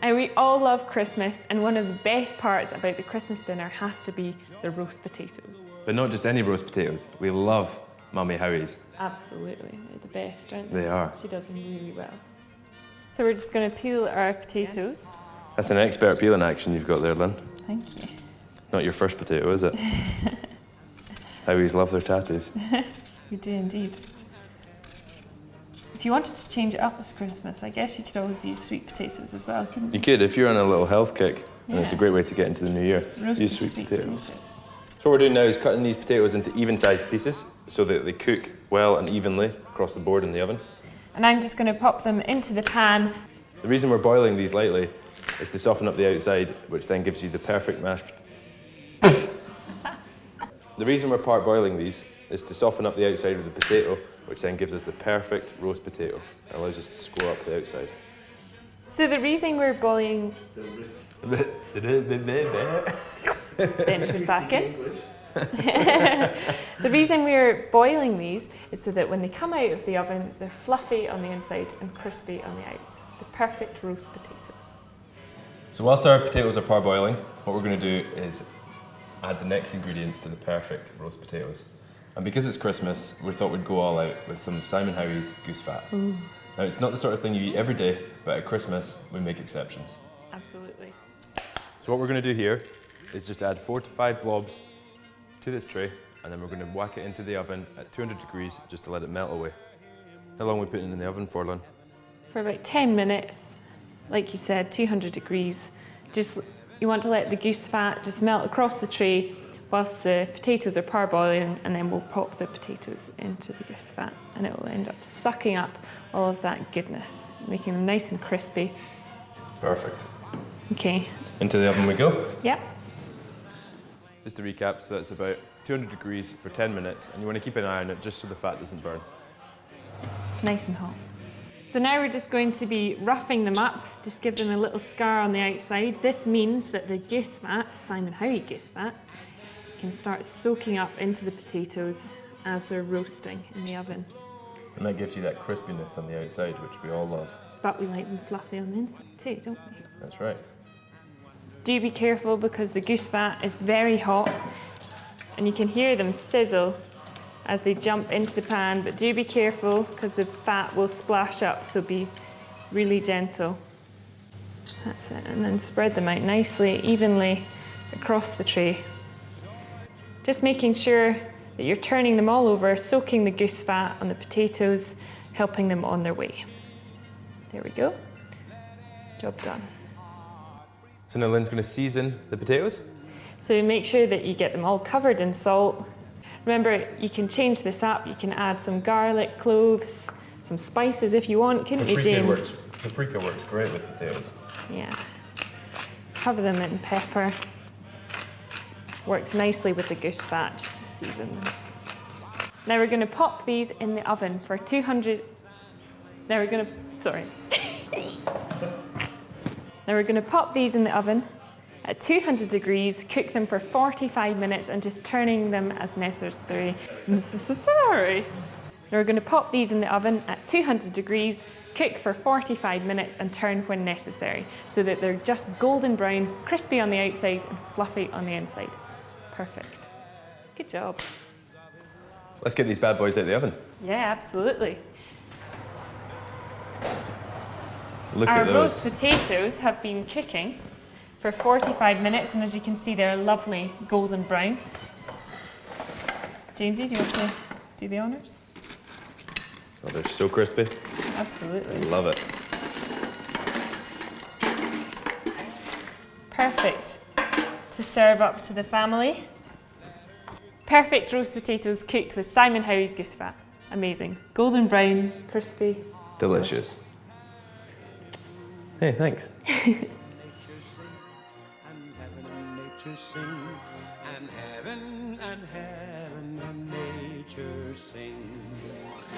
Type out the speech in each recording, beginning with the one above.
And we all love Christmas, and one of the best parts about the Christmas dinner has to be the roast potatoes. But not just any roast potatoes. We love Mummy Howie's. Absolutely, they're the best, aren't they? They are. She does them really well. So we're just going to peel our potatoes. That's an expert peeling action you've got there, Lynn. Thank you. Not your first potato, is it? Howies love their tatties. We do indeed. If you wanted to change it up this Christmas, I guess you could always use sweet potatoes as well, couldn't you? You could, if you're on a little health kick, and Yeah. it's a great way to get into the new year. Roasted Use sweet potatoes. So what we're doing now is cutting these potatoes into even-sized pieces so that they cook well and evenly across the board in the oven. And I'm just going to pop them into the pan. The reason we're boiling these lightly is to soften up the outside, which then gives you the perfect mashed. The reason we're boiling these is to soften up the outside of the potato, which then gives us the perfect roast potato and allows us to score up the outside. So the reason we're boiling... The entrance back in. The reason we're boiling these is so that when they come out of the oven, they're fluffy on the inside and crispy on the out. The perfect roast potatoes. So whilst our potatoes are parboiling, what we're going to do is add the next ingredients to the perfect roast potatoes. And because it's Christmas, we thought we'd go all out with some Simon Howie's Goose Fat. Ooh. Now, it's not the sort of thing you eat every day, but at Christmas, we make exceptions. Absolutely. So what we're going to do here is just add 4 to 5 blobs to this tray, and then we're going to whack it into the oven at 200 degrees just to let it melt away. How long are we putting it in the oven for, Lynn? For about 10 minutes, like you said, 200 degrees. You want to let the goose fat just melt across the tray whilst the potatoes are parboiling, and then we'll pop the potatoes into the goose fat and it will end up sucking up all of that goodness, making them nice and crispy. Perfect. Okay. Into the oven we go. Yep. Just to recap, so that's about 200 degrees for 10 minutes, and you want to keep an eye on it just so the fat doesn't burn. Nice and hot. So now we're just going to be roughing them up, just give them a little scar on the outside. This means that the goose fat, Simon Howie Goose Fat, can start soaking up into the potatoes as they're roasting in the oven. And that gives you that crispiness on the outside, which we all love. But we like them fluffy on the inside too, don't we? That's right. Do be careful because the goose fat is very hot and you can hear them sizzle as they jump into the pan, but do be careful because the fat will splash up, so be really gentle. That's it, and then spread them out nicely, evenly across the tray. Just making sure that you're turning them all over, soaking the goose fat on the potatoes, helping them on their way. There we go. Job done. So now Lynn's going to season the potatoes. So make sure that you get them all covered in salt. Remember, you can change this up. You can add some garlic, cloves, some spices if you want, couldn't you, James? Paprika works great with potatoes. Yeah. Cover them in pepper. Works nicely with the goose fat, just to season them. Now we're going to pop these in the oven for 200... Now we're going to pop these in the oven at 200 degrees, cook them for 45 minutes and just turning them as necessary. Now we're going to pop these in the oven at 200 degrees, cook for 45 minutes and turn when necessary so that they're just golden brown, crispy on the outside and fluffy on the inside. Perfect. Good job. Let's get these bad boys out of the oven. Yeah, absolutely. Look Our at those. roast potatoes have been cooking for 45 minutes, and as you can see, they're lovely golden brown. Jamesy, do you want to do the honours? Oh, they're so crispy. Absolutely. Love it. Perfect to serve up to the family. Perfect roast potatoes cooked with Simon Howie's Goose Fat. Amazing. Golden brown, crispy. Delicious. Hey, thanks. And heaven and nature sing.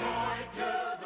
Joy to